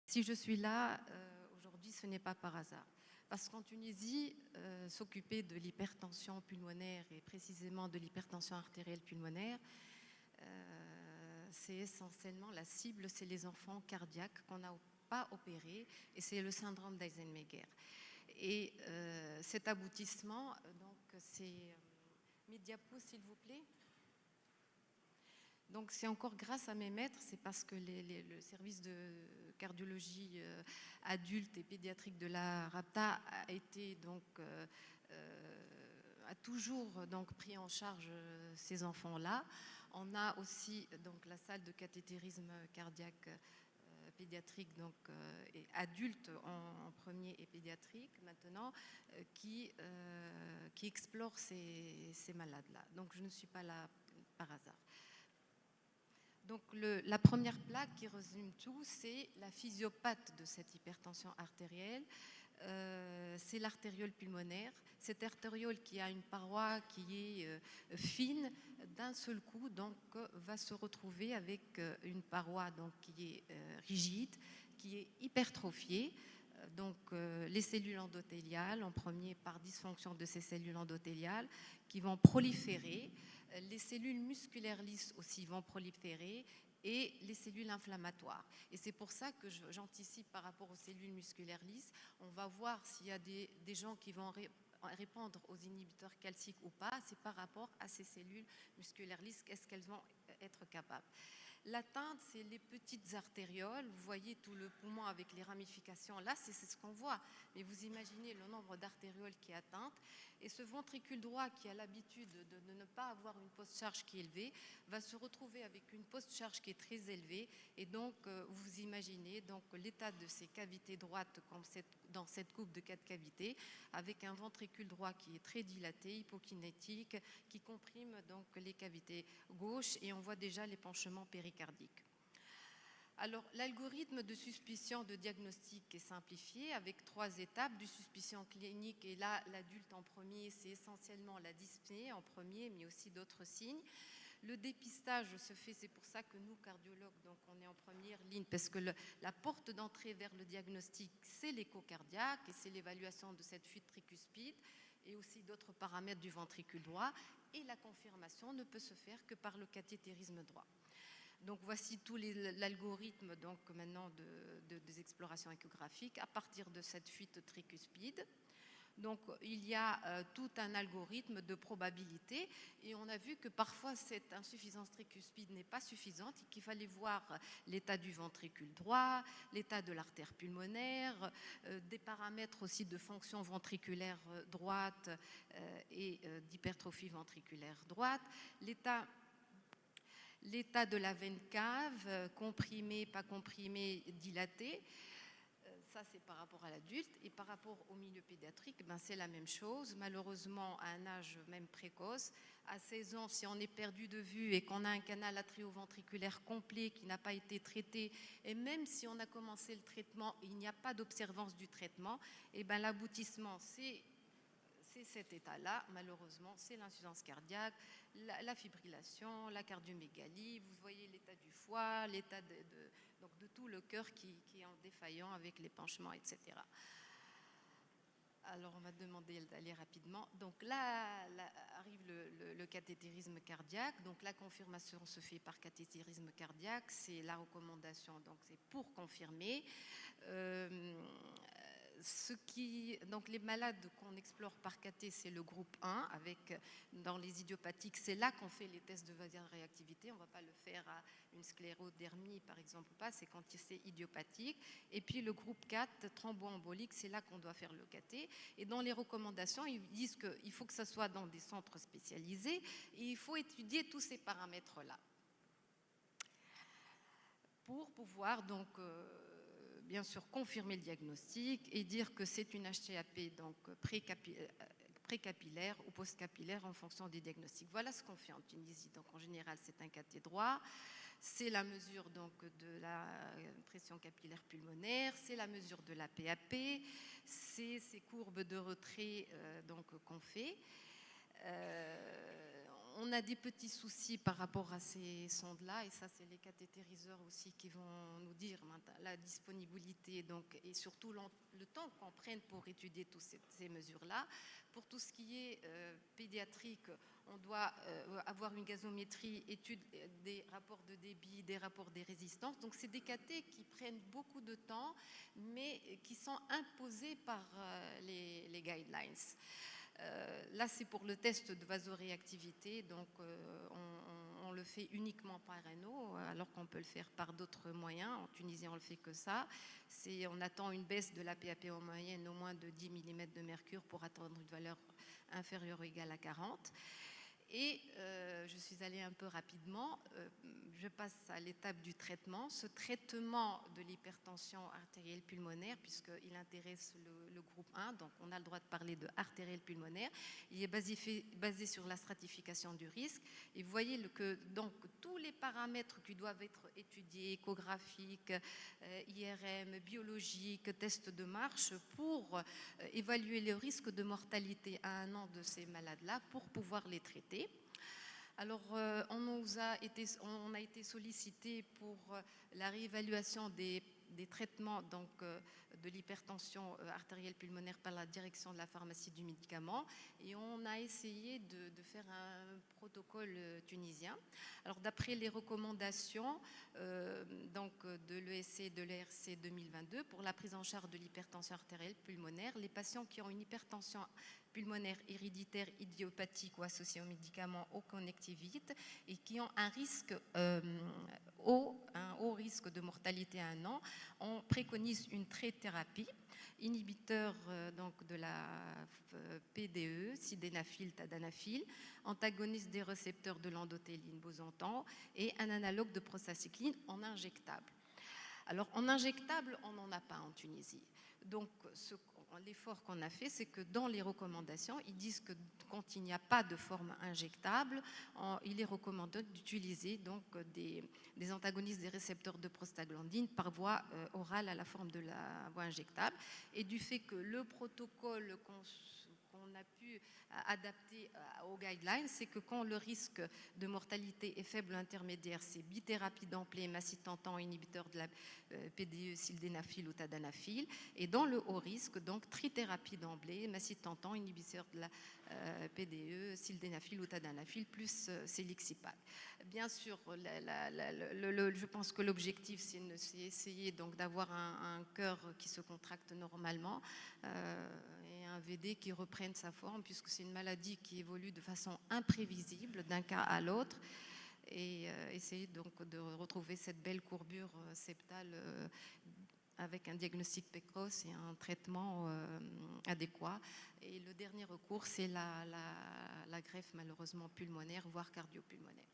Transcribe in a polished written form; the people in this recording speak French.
Si je suis là aujourd'hui, ce n'est pas par hasard. Parce qu'en Tunisie, s'occuper de l'hypertension pulmonaire et précisément de l'hypertension artérielle pulmonaire, c'est essentiellement la cible, c'est les enfants cardiaques qu'on n'a pas opérés et c'est le syndrome d'Eisenmenger. Et cet aboutissement, donc c'est mes diapos s'il vous plaît. Donc c'est encore grâce à mes maîtres, c'est parce que le service de cardiologie adulte et pédiatrique de la RAPTA a été donc a toujours donc pris en charge ces enfants-là. On a aussi donc la salle de cathétérisme cardiaque pédiatrique, donc et adulte en premier et pédiatrique maintenant, qui explore ces malades-là. Donc je ne suis pas là par hasard. Donc la première plaque qui résume tout, c'est la physiopathe de cette hypertension artérielle. C'est l'artériole pulmonaire. Cette artériole qui a une paroi qui est fine, d'un seul coup, donc, va se retrouver avec une paroi donc, qui est rigide, qui est hypertrophiée. Donc les cellules endothéliales, en premier par dysfonction de ces cellules endothéliales, qui vont proliférer. Les cellules musculaires lisses aussi vont proliférer et les cellules inflammatoires. Et c'est pour ça que j'anticipe par rapport aux cellules musculaires lisses. On va voir s'il y a des gens qui vont répondre aux inhibiteurs calciques ou pas. C'est par rapport à ces cellules musculaires lisses, qu'est-ce qu'elles vont être capables. L'atteinte, c'est les petites artérioles. Vous voyez tout le poumon avec les ramifications. Là, c'est ce qu'on voit. Mais vous imaginez le nombre d'artérioles qui est atteinte. Et ce ventricule droit qui a l'habitude de ne pas avoir une post-charge qui est élevée va se retrouver avec une post-charge qui est très élevée. Et donc, vous imaginez donc, l'état de ces cavités droites comme dans cette coupe de 4 cavités avec un ventricule droit qui est très dilaté, hypokinétique, qui comprime donc les cavités gauches et on voit déjà l'épanchement péricardique. Alors, l'algorithme de suspicion de diagnostic est simplifié avec 3 étapes de suspicion clinique. Et là, l'adulte en premier, c'est essentiellement la dyspnée en premier, mais aussi d'autres signes. Le dépistage se fait, c'est pour ça que nous, cardiologues, donc on est en première ligne, parce que la porte d'entrée vers le diagnostic, c'est l'écho cardiaque et c'est l'évaluation de cette fuite tricuspide et aussi d'autres paramètres du ventricule droit. Et la confirmation ne peut se faire que par le cathétérisme droit. Donc voici tout l'algorithme donc maintenant des explorations échographiques à partir de cette fuite tricuspide. Donc il y a tout un algorithme de probabilité et on a vu que parfois cette insuffisance tricuspide n'est pas suffisante et qu'il fallait voir l'état du ventricule droit, l'état de l'artère pulmonaire, des paramètres aussi de fonction ventriculaire droite et d'hypertrophie ventriculaire droite, l'état de la veine cave, comprimée, pas comprimée, dilatée. Ça, c'est par rapport à l'adulte. Et par rapport au milieu pédiatrique, ben, c'est la même chose. Malheureusement, à un âge même précoce, à 16 ans, si on est perdu de vue et qu'on a un canal atrioventriculaire complet qui n'a pas été traité, et même si on a commencé le traitement, il n'y a pas d'observance du traitement, et ben, l'aboutissement, c'est cet état-là, malheureusement, c'est l'insuffisance cardiaque, la fibrillation, la cardiomégalie, vous voyez l'état du foie, l'état donc de tout le cœur qui est en défaillant avec l'épanchement, etc. Alors, on va demander d'aller rapidement. Donc là arrive le cathétérisme cardiaque. Donc la confirmation se fait par cathétérisme cardiaque. C'est la recommandation, donc c'est pour confirmer. Donc les malades qu'on explore par cathé, c'est le groupe 1, dans les idiopathiques, c'est là qu'on fait les tests de vasoréactivité. On ne va pas le faire à une sclérodermie, par exemple, pas, c'est quand c'est idiopathique. Et puis le groupe 4, thromboembolique, c'est là qu'on doit faire le cathé. Et dans les recommandations, ils disent qu'il faut que ça soit dans des centres spécialisés et il faut étudier tous ces paramètres-là pour pouvoir donc bien sûr confirmer le diagnostic et dire que c'est une HTAP donc précapillaire ou postcapillaire en fonction des diagnostics. Voilà ce qu'on fait en Tunisie. Donc en général, c'est un cathé droit, c'est la mesure donc de la pression capillaire pulmonaire, c'est la mesure de la PAP, c'est ces courbes de retrait donc qu'on fait. on a des petits soucis par rapport à ces sondes-là, et ça, c'est les cathétériseurs aussi qui vont nous dire la disponibilité donc, et surtout le temps qu'on prenne pour étudier toutes ces mesures-là. Pour tout ce qui est pédiatrique, on doit avoir une gazométrie, étude des rapports de débit, des rapports des résistances. Donc, c'est des cathés qui prennent beaucoup de temps, mais qui sont imposés par les guidelines. Là, c'est pour le test de vasoréactivité, donc on le fait uniquement par NO, alors qu'on peut le faire par d'autres moyens. En Tunisie, on ne le fait que ça. On attend une baisse de la PAP en moyenne au moins de 10 mm de mercure pour atteindre une valeur inférieure ou égale à 40. Et je suis allée un peu rapidement, je passe à l'étape du traitement. Ce traitement de l'hypertension artérielle pulmonaire, puisqu'il intéresse le groupe 1, donc on a le droit de parler de artérielle pulmonaire, il est basé sur la stratification du risque. Et vous voyez que donc, tous les paramètres qui doivent être étudiés, échographiques, IRM, biologiques, tests de marche, pour évaluer le risque de mortalité à 1 an de ces malades-là, pour pouvoir les traiter. Alors, on a été sollicité pour la réévaluation des traitements donc, de l'hypertension artérielle pulmonaire par la direction de la pharmacie du médicament, et on a essayé de faire un protocole tunisien. Alors, d'après les recommandations donc, de l'ESC et de l'ERC 2022 pour la prise en charge de l'hypertension artérielle pulmonaire, les patients qui ont une hypertension pulmonaire héréditaire, idiopathique ou associée aux médicaments ou connectivite et qui ont un haut risque de mortalité à 1 an, on préconise une thérapie inhibiteur donc de la PDE, sildenafil, tadalafil, antagoniste des récepteurs de l'endothéline bosentan et un analogue de prostacycline en injectable. Alors en injectable, on n'en a pas en Tunisie. Donc l'effort qu'on a fait, c'est que dans les recommandations, ils disent que quand il n'y a pas de forme injectable, il est recommandé d'utiliser donc des antagonistes des récepteurs de prostaglandine par voie orale à la forme de la voie injectable. Et du fait que le protocole qu'on a pu adapter aux guidelines, c'est que quand le risque de mortalité est faible ou intermédiaire, c'est bithérapie d'emblée, macitentan, inhibiteur de la PDE, sildenafil ou tadalafil. Et dans le haut risque, donc trithérapie d'emblée, macitentan, inhibiteur de la PDE, sildenafil ou tadalafil, plus célixipag. Bien sûr, je pense que l'objectif, c'est essayer donc d'avoir un cœur qui se contracte normalement et un VD qui reprenne sa forme, puisque c'est une maladie qui évolue de façon imprévisible d'un cas à l'autre, et essayer donc de retrouver cette belle courbure septale avec un diagnostic précoce et un traitement adéquat. Et le dernier recours, c'est la greffe malheureusement pulmonaire, voire cardiopulmonaire.